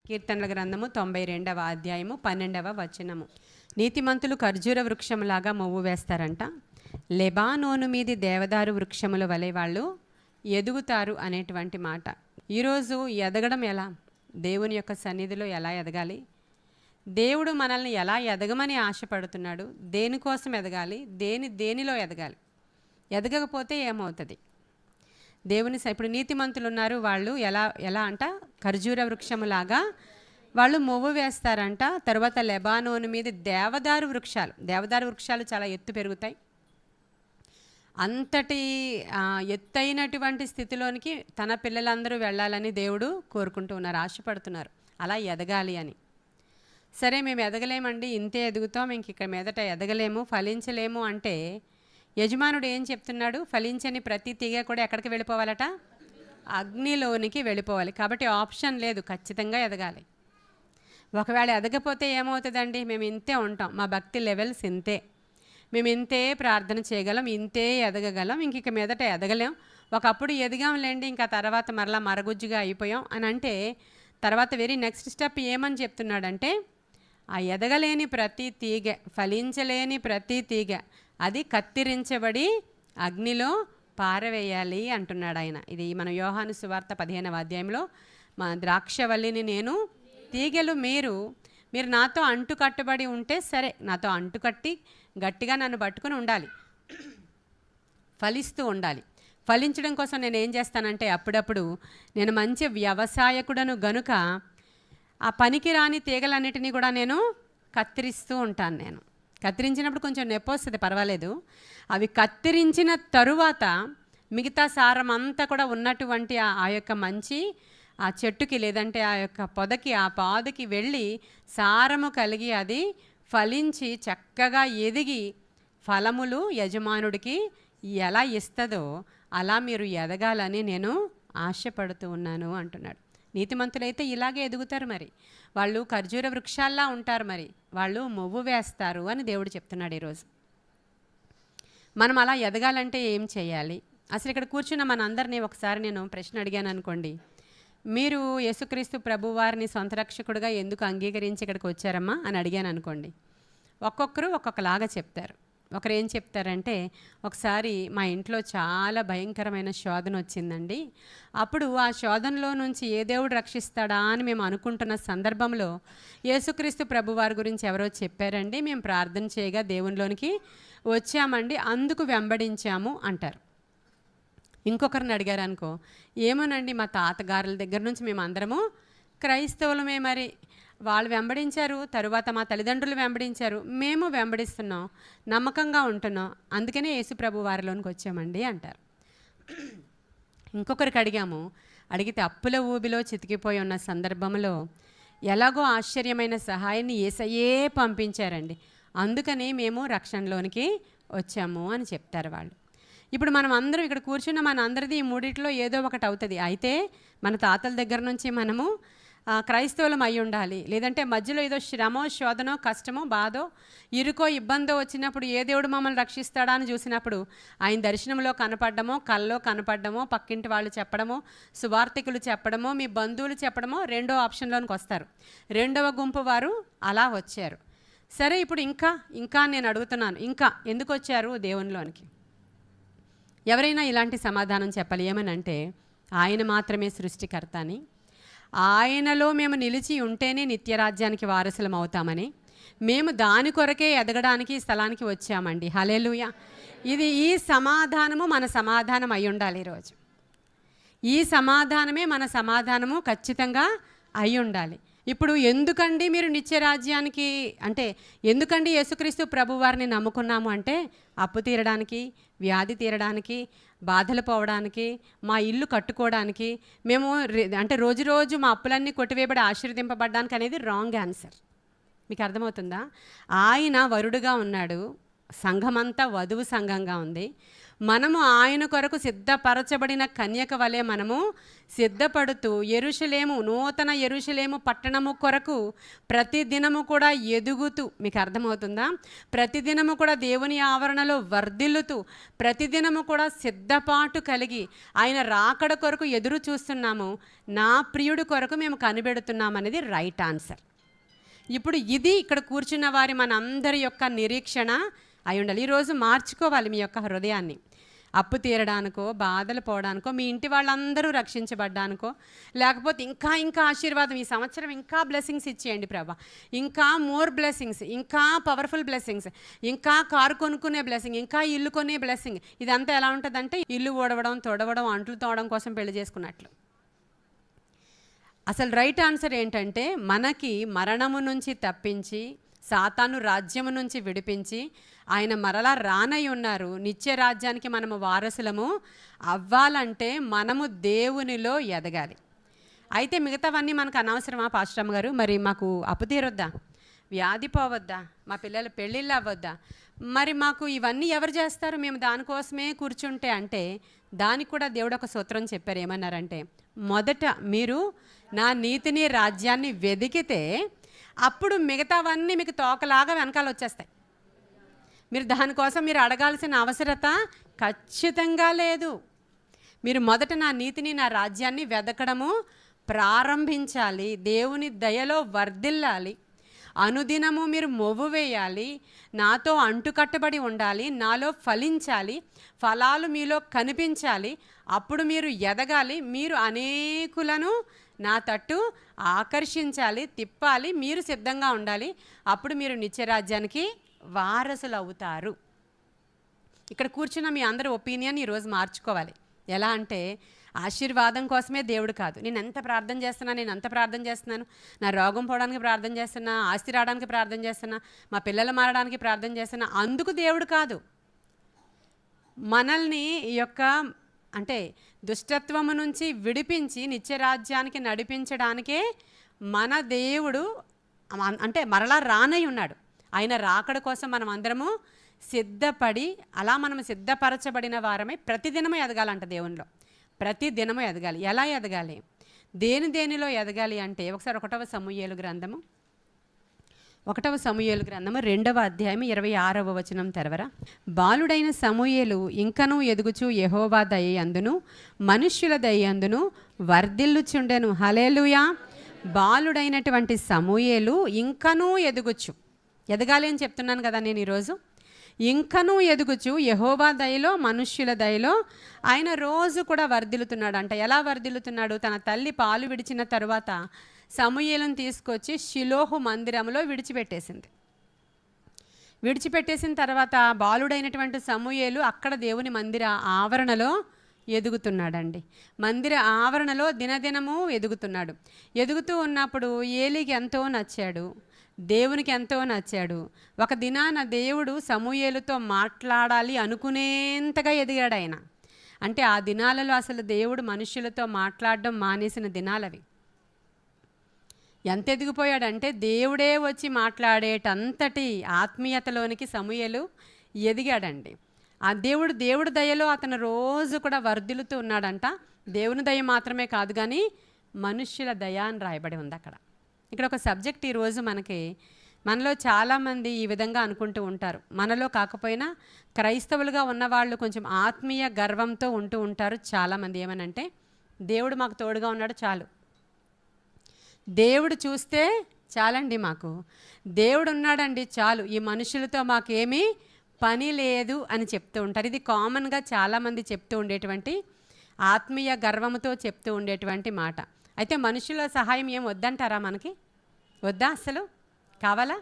కీర్తనల గ్రంథము 92వ అధ్యాయము 12వ వచనము. నీతిమంతులు ఖర్జూర వృక్షములాగా మొవ్వు వేస్తారంట. లెబానోను మీది దేవదారు వృక్షముల వలె వాళ్ళు ఎదుగుతారు అనేటువంటి మాట. ఈరోజు ఎదగడం ఎలా? దేవుని యొక్క సన్నిధిలో ఎలా ఎదగాలి? దేవుడు మనల్ని ఎలా ఎదగమని ఆశపడుతున్నాడు? దేనికోసం ఎదగాలి? దేనిలో ఎదగాలి? ఎదగకపోతే ఏమవుతుంది? దేవుని ఇప్పుడు నీతిమంతులు ఉన్నారు, వాళ్ళు ఎలా అంట ఖర్జూర వృక్షములాగా వాళ్ళు మొవ్వు వేస్తారంట. తర్వాత లెబానోను మీద దేవదారు వృక్షాలు చాలా ఎత్తు పెరుగుతాయి. అంతటి ఎత్తైనటువంటి స్థితిలోనికి తన పిల్లలందరూ వెళ్ళాలని దేవుడు కోరుకుంటూ ఉన్నారు, ఆశపడుతున్నారు అలా ఎదగాలి అని. సరే, మేము ఎదగలేమండి, ఇంతే ఎదుగుతాం, ఇంక ఇక్కడ మీదట ఎదగలేము, ఫలించలేము అంటే యజమానుడు ఏం చెప్తున్నాడు? ఫలించని ప్రతి తీగ కూడా ఎక్కడికి వెళ్ళిపోవాలట? అగ్నిలోనికి వెళ్ళిపోవాలి. కాబట్టి ఆప్షన్ లేదు, ఖచ్చితంగా ఎదగాలి. ఒకవేళ ఎదగపోతే ఏమవుతుందండి? మేము ఇంతే ఉంటాం, మా భక్తి లెవెల్స్ ఇంతే, మేము ఇంతే ప్రార్థన చేయగలం, ఇంతే ఎదగగలం, ఇంక మీదట ఎదగలేం. ఒకప్పుడు ఎదిగాంలేండి, ఇంకా తర్వాత మరలా మరగుజ్జుగా అయిపోయాం అని అంటే తర్వాత వెరీ నెక్స్ట్ స్టెప్ ఏమని చెప్తున్నాడంటే, ఆ ఎదగలేని ప్రతి తీగ, ఫలించలేని ప్రతి తీగ అది కత్తిరించబడి అగ్నిలో పారవేయాలి అంటున్నాడు ఆయన. ఇది మన యోహాను సువార్త 15వ అధ్యాయంలో, మా ద్రాక్షవల్లిని నేను, తీగలు మీరు నాతో అంటుకట్టుబడి ఉంటే సరే, నాతో అంటుకట్టి గట్టిగా నన్ను పట్టుకుని ఉండాలి, ఫలిస్తూ ఉండాలి. ఫలించడం కోసం నేను ఏం చేస్తానంటే, అప్పుడప్పుడు నేను మంచి వ్యవసాయకుడను గనుక ఆ పనికి రాని తీగలన్నిటినీ కూడా నేను కత్తిరిస్తూ ఉంటాను. నేను కత్తిరించినప్పుడు కొంచెం నొప్పి వస్తుంది, పర్వాలేదు. అవి కత్తిరించిన తరువాత మిగతా సారం అంతా కూడా ఉన్నటువంటి ఆ యొక్క మంచి ఆ చెట్టుకి లేదంటే ఆ యొక్క పొదకి, ఆ పాదుకి వెళ్ళి సారము కలిగి అది ఫలించి చక్కగా ఎదిగి ఫలములు యజమానుడికి ఎలా ఇస్తుందో అలా మీరు ఎదగాలని నేను ఆశపడుతూ ఉన్నాను అంటున్నాడు. నీతిమంతులైతే ఇలాగే ఎదుగుతారు, మరి వాళ్ళు ఖర్జూర వృక్షాల్లా ఉంటారు, మరి వాళ్ళు మొవ్వు వేస్తారు అని దేవుడు చెప్తున్నాడు. ఈరోజు మనం అలా ఎదగాలంటే ఏం చేయాలి? అసలు ఇక్కడ కూర్చున్న మనందరినీ ఒకసారి నేను ప్రశ్న అడిగాను అనుకోండి, మీరు యేసుక్రీస్తు ప్రభువారిని సొంత రక్షకుడిగా ఎందుకు అంగీకరించి ఇక్కడికి వచ్చారమ్మా అని అడిగాను అనుకోండి, ఒక్కొక్కరు ఒక్కొక్కలాగా చెప్తారు. ఒకరు ఏం చెప్తారంటే, ఒకసారి మా ఇంట్లో చాలా భయంకరమైన శోధన వచ్చిందండి, అప్పుడు ఆ శోధనలో నుంచి ఏ దేవుడు రక్షిస్తాడా అని మేము అనుకుంటున్న సందర్భంలో యేసుక్రీస్తు ప్రభువారి గురించి ఎవరో చెప్పారండి, మేము ప్రార్థన చేయగా దేవునిలోనికి వచ్చామండి, అందుకు వెంబడించాము అంటారు. ఇంకొకరిని అడిగారు అనుకో, ఏమోనండి మా తాతగారుల దగ్గర నుంచి మేము అందరము క్రైస్తవులమే, మరి వాళ్ళు వెంబడించారు, తరువాత మా తల్లిదండ్రులు వెంబడించారు, మేము వెంబడిస్తున్నాం, నమ్మకంగా ఉంటున్నాం, అందుకనే యేసుప్రభు వారిలోనికి వచ్చామండి అంటారు. ఇంకొకరికి అడిగితే అప్పుల ఊబిలో చితికిపోయి ఉన్న సందర్భంలో ఎలాగో ఆశ్చర్యమైన సహాయాన్ని యేసయ్యే పంపించారండి, అందుకని మేము రక్షణలోనికి వచ్చాము అని చెప్తారు వాళ్ళు. ఇప్పుడు మనం అందరం ఇక్కడ కూర్చున్న మన అందరిది ఈ మూడిట్లో ఏదో ఒకటి అవుతుంది. అయితే మన తాతల దగ్గర నుంచి మనము క్రైస్తవులం అయి ఉండాలి, లేదంటే మధ్యలో ఏదో శ్రమో శోధనో కష్టమో బాధో ఇరుకో ఇబ్బందో వచ్చినప్పుడు ఏ దేవుడు మమ్మల్ని రక్షిస్తాడా అని చూసినప్పుడు ఆయన దర్శనంలో కనపడ్డమో, కల్లో కనపడ్డమో, పక్కింటి వాళ్ళు చెప్పడమో, సువార్థికులు చెప్పడమో, మీ బంధువులు చెప్పడమో రెండో ఆప్షన్లోనికి వస్తారు. రెండవ గుంపు వారు అలా వచ్చారు. సరే, ఇప్పుడు ఇంకా నేను అడుగుతున్నాను, ఇంకా ఎందుకు వచ్చారు దేవునిలోనికి? ఎవరైనా ఇలాంటి సమాధానం చెప్పాలి, ఏమనంటే ఆయన మాత్రమే సృష్టికర్త అని, ఆయనలో మేము నిలిచి ఉంటేనే నిత్యరాజ్యానికి వారసులం అవుతామని, మేము దాని కొరకే ఎదగడానికి ఈ స్థలానికి వచ్చామండి. హల్లెలూయా. ఈ సమాధానము మన సమాధానం అయి ఉండాలి. ఈరోజు ఈ సమాధానమే మన సమాధానము ఖచ్చితంగా అయి ఉండాలి. ఇప్పుడు ఎందుకండి మీరు నిత్యరాజ్యానికి అంటే, ఎందుకండి యేసుక్రీస్తు ప్రభువారిని నమ్ముకున్నాము అంటే, అప్పు తీరడానికి, వ్యాధి తీరడానికి, బాధలు పోవడానికి, మా ఇల్లు కట్టుకోవడానికి, మేము అంటే రోజు మా అప్పులన్నీ కొట్టివేయబడి ఆశీర్వదింపబడడానికి అనేది రాంగ్ ఆన్సర్. మీకు అర్థమవుతుందా? ఆయన వరుడుగా ఉన్నాడు, సంఘమంతా వధువు సంఘంగా ఉంది, మనము ఆయన కొరకు సిద్ధపరచబడిన కన్యక వలె మనము సిద్ధపడుతూ యెరూషలేము, నూతన యెరూషలేము పట్టణము కొరకు ప్రతిదినము కూడా ఎదుగుతూ, మీకు అర్థమవుతుందా? ప్రతిదినము కూడా దేవుని ఆవరణలో వర్ధిల్లుతూ, ప్రతిదినము కూడా సిద్ధపాటు కలిగి ఆయన రాకడ కొరకు ఎదురు చూస్తున్నాము. నా ప్రియుడు కొరకు మేము కనిపెడుతున్నాం అనేది రైట్ ఆన్సర్. ఇప్పుడు ఇది ఇక్కడ కూర్చున్న వారి మనందరి యొక్క నిరీక్షణ అయి ఉండాలి. ఈరోజు మార్చుకోవాలి మీ యొక్క హృదయాన్ని. అప్పు తీరడానికో, బాధలు పోవడానికో, మీ ఇంటి వాళ్ళందరూ రక్షించబడ్డానికో, లేకపోతే ఇంకా ఇంకా ఆశీర్వాదం, ఈ సంవత్సరం ఇంకా బ్లెస్సింగ్స్ ఇచ్చేయండి ప్రభా, ఇంకా మోర్ బ్లెస్సింగ్స్, ఇంకా పవర్ఫుల్ బ్లెస్సింగ్స్, ఇంకా కారు కొనుక్కునే బ్లెస్సింగ్, ఇంకా ఇల్లు కొనే బ్లెస్సింగ్. ఇదంతా ఎలా ఉంటుందంటే ఇల్లు ఓడవడం, తొడవడం, అంట్లు తోవడం కోసం పెళ్లి చేసుకున్నట్లు. అసలు రైట్ ఆన్సర్ ఏంటంటే, మనకి మరణము నుంచి తప్పించి సాతాను రాజ్యము నుంచి విడిపించి ఆయన మరలా రానై ఉన్నారు. నిత్య రాజ్యానికి మనము వారసులము అవ్వాలంటే మనము దేవునిలో ఎదగాలి. అయితే మిగతావన్నీ మనకు అనవసరమా పాస్టమ్ గారు? మరి మాకు అప్పు తీరొద్దా, వ్యాధి పోవద్దా, మా పిల్లల పెళ్ళిళ్ళు అవ్వద్దా, మరి మాకు ఇవన్నీ ఎవరు చేస్తారు? మేము దానికోసమే కూర్చుంటే అంటే దానికి కూడా దేవుడు ఒక సూత్రం చెప్పారు. ఏమన్నారంటే, మొదట మీరు నా నీతిని రాజ్యాన్ని వెదికితే అప్పుడు మిగతావన్నీ మీకు తోకలాగా వెనకాల వచ్చేస్తాయి. మీరు దానికోసం మీరు అడగాల్సిన అవసరత ఖచ్చితంగా లేదు. మీరు మొదట నా నీతిని, నా రాజ్యాన్ని వెదకడము ప్రారంభించాలి. దేవుని దయలో వర్ధిల్లాలి. అనుదినము మీరు మొవ్వు వేయాలి. నాతో అంటుకట్టబడి ఉండాలి. నాలో ఫలించాలి. ఫలాలు మీలో కనిపించాలి. అప్పుడు మీరు ఎదగాలి. మీరు అనేకులను నా తట్టు ఆకర్షించాలి, తిప్పాలి. మీరు సిద్ధంగా ఉండాలి. అప్పుడు మీరు నిత్యరాజ్యానికి వారసులు అవుతారు. ఇక్కడ కూర్చున్న మీ అందరి ఒపీనియన్ ఈరోజు మార్చుకోవాలి. ఎలా అంటే, ఆశీర్వాదం కోసమే దేవుడు కాదు. నేను ఎంత ప్రార్థన చేస్తున్నాను, నా రోగం పోవడానికి ప్రార్థన చేస్తున్నా, ఆస్తి రావడానికి ప్రార్థన చేస్తున్నా, మా పిల్లలు మారడానికి ప్రార్థన చేస్తున్నా, అందుకు దేవుడు కాదు. మనల్ని ఈ యొక్క అంటే దుష్టత్వము నుంచి విడిపించి నిత్యరాజ్యానికి నడిపించడానికే మన దేవుడు అంటే మరలా రానై ఉన్నాడు. ఆయన రాకడ కోసం మనం అందరము సిద్ధపడి, అలా మనం సిద్ధపరచబడిన వారమై ప్రతిదినము ఎదగాలంట దేవునిలో. ప్రతిదినము ఎదగాలి. ఎలా ఎదగాలి? దేనిలో ఎదగాలి అంటే, ఒకసారి 1వ సమూయేలు గ్రంథము 2వ అధ్యాయం 26వ వచనం తెరవరా. బాలుడైన సమూయేలు ఇంకనూ ఎదుగుచు యెహోవా దయయందును మనుష్యుల దయయందును వర్ధిల్లుచుండెను. హల్లెలూయా. బాలుడైనటువంటి సమూయేలు ఇంకనూ ఎదగాలి అని చెప్తున్నాను కదా నేను ఈరోజు. ఇంకనూ ఎదుగుచు యెహోవా దయలో, మనుష్యుల దయలో ఆయన రోజు కూడా వర్ధిల్లుతున్నాడు అంట. ఎలా వర్ధిల్లుతున్నాడు? తన తల్లి పాలు విడిచిన తరువాత సమూయేలును తీసుకొచ్చి షిలోహు మందిరంలో విడిచిపెట్టేసిన తర్వాత బాలుడైనటువంటి సమూయేలు అక్కడ దేవుని మందిర ఆవరణలో ఎదుగుతున్నాడండి. మందిర ఆవరణలో దినదినము ఎదుగుతూ ఉన్నప్పుడు ఏలీకి ఎంతో నచ్చాడు, దేవునికి ఎంతో నచ్చాడు. ఒక దినాన దేవుడు సమూయేలుతో మాట్లాడాలి అనుకునేంతగా ఎదిగాడు ఆయన. అంటే ఆ దినాలలో అసలు దేవుడు మనుష్యులతో మాట్లాడడం మానేసిన దినాలవి. ఎంత ఎదిగిపోయాడంటే దేవుడే వచ్చి మాట్లాడేటంతటి ఆత్మీయతలోనికి సమూయేలు ఎదిగాడండి. ఆ దేవుడు దయలో అతను రోజు కూడా వర్ధిల్లుతూ ఉన్నాడంట. దేవుని దయ మాత్రమే కాదు కానీ మనుష్యుల దయ అని రాయబడి ఉంది అక్కడ. ఇక్కడ ఒక సబ్జెక్ట్ ఈరోజు మనలో చాలామంది ఈ విధంగా అనుకుంటూ ఉంటారు. మనలో కాకపోయినా క్రైస్తవులుగా ఉన్నవాళ్ళు కొంచెం ఆత్మీయ గర్వంతో ఉంటూ ఉంటారు చాలామంది. ఏమనంటే, దేవుడు మాకు తోడుగా ఉన్నాడు చాలు, దేవుడు చూస్తే చాలండి, మాకు దేవుడు ఉన్నాడండి చాలు, ఈ మనుషులతో మాకేమీ పని లేదు అని చెప్తూ ఉంటారు. ఇది కామన్గా చాలామంది చెప్తూ ఉండేటువంటి ఆత్మీయ గర్వంతో చెప్తూ ఉండేటువంటి మాట. అయితే మనుషుల సహాయం ఏం వద్దంటారా? మనకి వద్దా? అసలు కావాలా?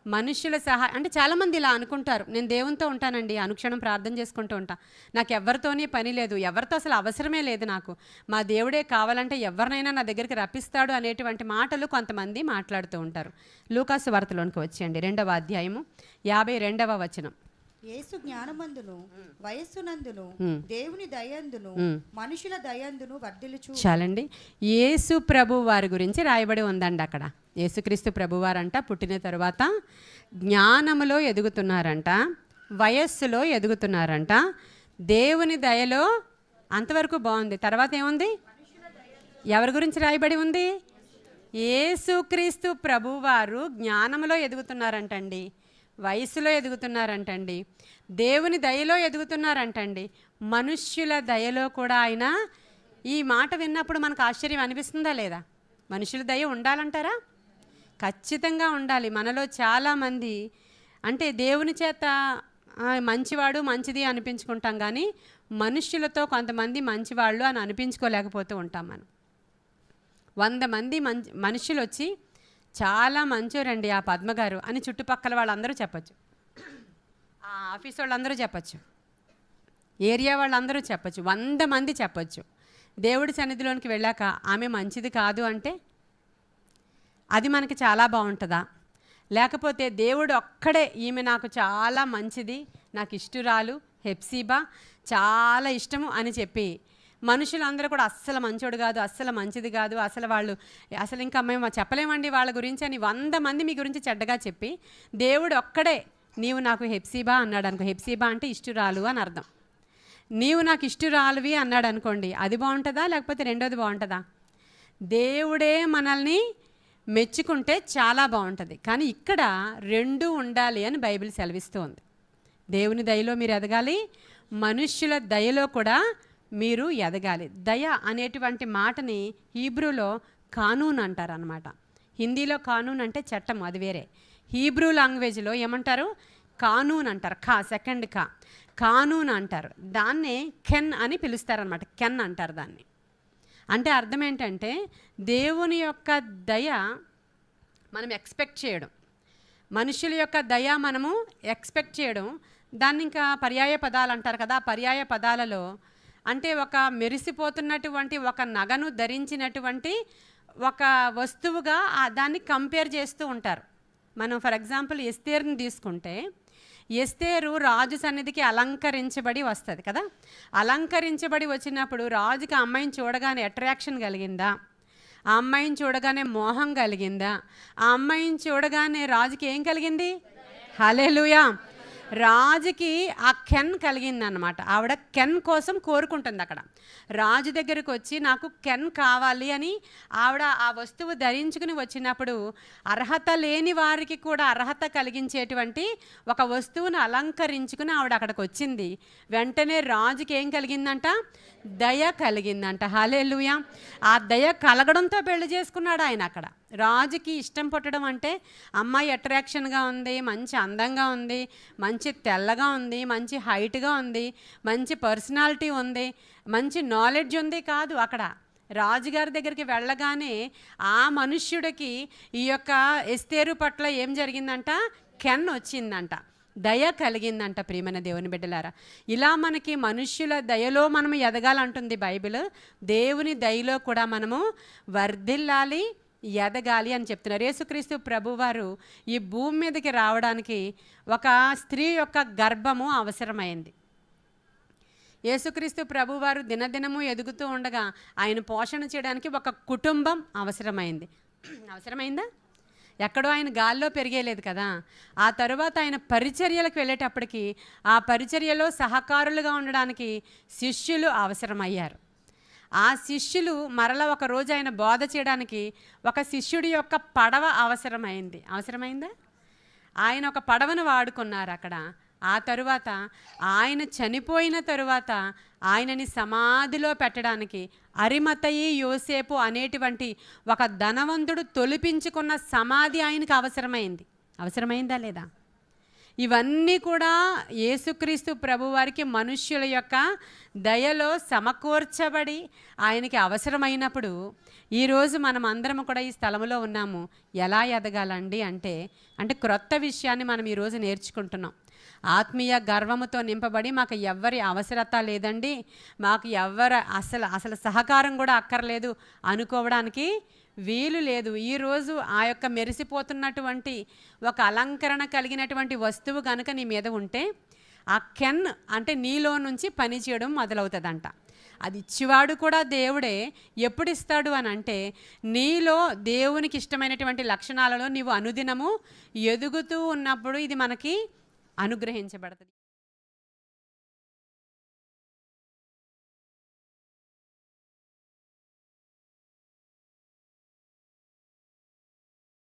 మనుషుల సహాయం అంటే చాలామంది ఇలా అనుకుంటారు, నేను దేవునితో ఉంటానండి, అనుక్షణం ప్రార్థన చేసుకుంటూ ఉంటా, నాకు ఎవరితోనే పని లేదు, ఎవరితో అసలు అవసరమే లేదు, నాకు మా దేవుడే కావాలంటే ఎవరినైనా నా దగ్గరికి రప్పిస్తాడు అనేటువంటి మాటలు కొంతమంది మాట్లాడుతూ ఉంటారు. లూకాసు వార్తలోనికి వచ్చేయండి 2వ అధ్యాయము 52వ వచనం. యేసు జ్ఞానమందును వయస్సునందును దేవుని దయందును మనుషుల దయందును వర్ధిల్లుచు. చాలండి. యేసు ప్రభు వారి గురించి రాయబడి ఉందండి అక్కడ. యేసుక్రీస్తు ప్రభువారంట పుట్టిన తరువాత జ్ఞానములో ఎదుగుతున్నారంట, వయస్సులో ఎదుగుతున్నారంట, దేవుని దయలో అంతవరకు బాగుంది. తర్వాత ఏముంది? ఎవరి గురించి రాయబడి ఉంది? యేసుక్రీస్తు ప్రభువారు జ్ఞానంలో ఎదుగుతున్నారంటండి, వయసులో ఎదుగుతున్నారంటండి, దేవుని దయలో ఎదుగుతున్నారంటండి, మనుష్యుల దయలో కూడా ఆయన. ఈ మాట విన్నప్పుడు మనకు ఆశ్చర్యం అనిపిస్తుందా లేదా? మనుషుల దయ ఉండాలంటారా? ఖచ్చితంగా ఉండాలి. మనలో చాలామంది అంటే దేవుని చేత మంచివాడు మంచిది అనిపించుకుంటాం, కానీ మనుష్యులతో కొంతమంది మంచివాళ్ళు అని అనిపించుకోలేకపోతూ ఉంటాం. మనం 100 మంది మనుషులు వచ్చి చాలా మంచోరండి ఆ పద్మగారు అని చుట్టుపక్కల వాళ్ళందరూ చెప్పచ్చు, ఆ ఆఫీస్ వాళ్ళందరూ చెప్పచ్చు, ఏరియా వాళ్ళందరూ చెప్పచ్చు, 100 మంది చెప్పచ్చు. దేవుడి సన్నిధిలోనికి వెళ్ళాక ఆమె మంచిది కాదు అంటే అది మనకి చాలా బాగుంటుందా? లేకపోతే దేవుడు ఒక్కడే ఈమె నాకు చాలా మంచిది, నాకు ఇష్టురాలు హెప్సీబా చాలా ఇష్టము అని చెప్పి మనుషులందరూ కూడా అస్సలు మంచోడు కాదు, అస్సలు మంచిది కాదు, అసలు ఇంకా మేము చెప్పలేమండి వాళ్ళ గురించి అని 100 మంది మీ గురించి చెడ్డగా చెప్పి దేవుడు ఒక్కడే నీవు నాకు హెప్సీబా అన్నాడు అనుకో. హెప్సీబా అంటే ఇష్టురాలు అని అర్థం. నీవు నాకు ఇష్టురాలువి అన్నాడు అనుకోండి, అది బాగుంటుందా లేకపోతే రెండోది బాగుంటుందా? దేవుడే మనల్ని మెచ్చుకుంటే చాలా బాగుంటుంది, కానీ ఇక్కడ 2 ఉండాలి అని బైబిల్ సెలవిస్తూ ఉంది. దేవుని దయలో మీరు ఎదగాలి, మనుష్యుల దయలో కూడా మీరు ఎదగాలి. దయ అనేటువంటి మాటని హీబ్రూలో కానూన్ అంటారు అన్నమాట. హిందీలో కానూన్ అంటే చట్టం, అది వేరే. హీబ్రూ లాంగ్వేజ్లో ఏమంటారు? కానూన్ అంటారు. సెకండ్ కానూన్ అంటారు. దాన్నే కెన్ అని పిలుస్తారనమాట. కెన్ అంటారు దాన్ని. అంటే అర్థం ఏంటంటే దేవుని యొక్క దయ మనం ఎక్స్పెక్ట్ చేయడం, మనుషుల యొక్క దయ మనము ఎక్స్పెక్ట్ చేయడం, దాన్ని ఇంకా పర్యాయ పదాలు అంటారు కదా. ఆ పర్యాయ పదాలలో అంటే ఒక మెరిసిపోతున్నటువంటి ఒక నగను ధరించినటువంటి ఒక వస్తువుగా దాన్ని కంపేర్ చేస్తూ ఉంటారు. మనం ఫర్ ఎగ్జాంపుల్ ఎస్తేరుని తీసుకుంటే, ఎస్తేరు రాజు సన్నిధికి అలంకరించబడి వస్తుంది కదా. అలంకరించబడి వచ్చినప్పుడు రాజుకి ఆ అమ్మాయిని చూడగానే అట్రాక్షన్ కలిగిందా? ఆ అమ్మాయిని చూడగానే మోహం కలిగిందా? ఆ అమ్మాయిని చూడగానే రాజుకి ఏం కలిగింది? హల్లెలూయా. రాజుకి ఆ కెన్ కలిగిందన్నమాట. ఆవిడ కెన్ కోసం కోరుకుంటుంది. అక్కడ రాజు దగ్గరకు వచ్చి నాకు కెన్ కావాలి అని ఆవిడ ఆ వస్తువు ధరించుకుని వచ్చినప్పుడు అర్హత లేని వారికి కూడా అర్హత కలిగించేటువంటి ఒక వస్తువును అలంకరించుకుని ఆవిడ అక్కడికి వచ్చింది. వెంటనే రాజుకి ఏం కలిగిందంట? దయ కలిగిందంట. హల్లెలూయా. ఆ దయ కలగడంతో పెళ్లి చేసుకున్నాడు ఆయన. అక్కడ రాజుకి ఇష్టం పుట్టడం అంటే అమ్మాయి అట్రాక్షన్గా ఉంది, మంచి అందంగా ఉంది, మంచి తెల్లగా ఉంది, మంచి హైట్గా ఉంది, మంచి పర్సనాలిటీ ఉంది, మంచి నాలెడ్జ్ ఉంది కాదు. అక్కడ రాజుగారి దగ్గరికి వెళ్ళగానే ఆ మనుష్యుడికి ఈ యొక్క ఎస్తేరు పట్ల ఏం జరిగిందంట? కెన్ వచ్చిందంట, దయ కలిగిందంట. ప్రియమైన దేవుని బిడ్డలారా, ఇలా మనకి మనుష్యుల దయలో మనము ఎదగాలంటుంది బైబిల్. దేవుని దయలో కూడా మనము వర్ధిల్లాలి, ఎదగాలి అని చెప్తున్నారు. యేసుక్రీస్తు ప్రభువారు ఈ భూమి మీదకి రావడానికి ఒక స్త్రీ యొక్క గర్భము అవసరమైంది. యేసుక్రీస్తు ప్రభువారు దినదినము ఎదుగుతూ ఉండగా ఆయన పోషణ చేయడానికి ఒక కుటుంబం అవసరమైందా? ఎక్కడో ఆయన గాల్లో పెరిగేలేదు కదా. ఆ తరువాత ఆయన పరిచర్యలకు వెళ్ళేటప్పటికి ఆ పరిచర్యలో సహకారులుగా ఉండడానికి శిష్యులు అవసరమయ్యారు. ఆ శిష్యులు మరలా ఒక రోజు ఆయన బోధ చేయడానికి ఒక శిష్యుడి యొక్క పడవ అవసరమైందా? ఆయన ఒక పడవను వాడుకున్నారు అక్కడ. ఆ తరువాత ఆయన చనిపోయిన తరువాత ఆయనని సమాధిలో పెట్టడానికి అరిమతయి యోసేపు అనేటువంటి ఒక ధనవంతుడు తొలిపించుకున్న సమాధి ఆయనకు అవసరమైందా లేదా? ఇవన్నీ కూడా యేసుక్రీస్తు ప్రభువారికి మనుష్యుల యొక్క దయలో సమకూర్చబడి ఆయనకి అవసరమైనప్పుడు ఈరోజు మనం అందరం కూడా ఈ స్థలంలో ఉన్నాము. ఎలా ఎదగాలండి అంటే క్రొత్త విషయాన్ని మనం ఈరోజు నేర్చుకుంటున్నాం. ఆత్మీయ గర్వముతో నింపబడి మాకు ఎవ్వరి అవసరత లేదండి, మాకు అసలు సహకారం కూడా అక్కర్లేదు అనుకోవడానికి వీలు లేదు. ఈరోజు ఆ యొక్క మెరిసిపోతున్నటువంటి ఒక అలంకరణ కలిగినటువంటి వస్తువు కనుక నీ మీద ఉంటే ఆ కెన్ అంటే నీలో నుంచి పని చేయడం మొదలవుతుందంట. అది ఇచ్చేవాడు కూడా దేవుడే. ఎప్పుడు ఇస్తాడు అని అంటే నీలో దేవునికి ఇష్టమైనటువంటి లక్షణాలలో నీవు అనుదినము ఎదుగుతూ ఉన్నప్పుడు ఇది మనకి అనుగ్రహించబడుతుంది.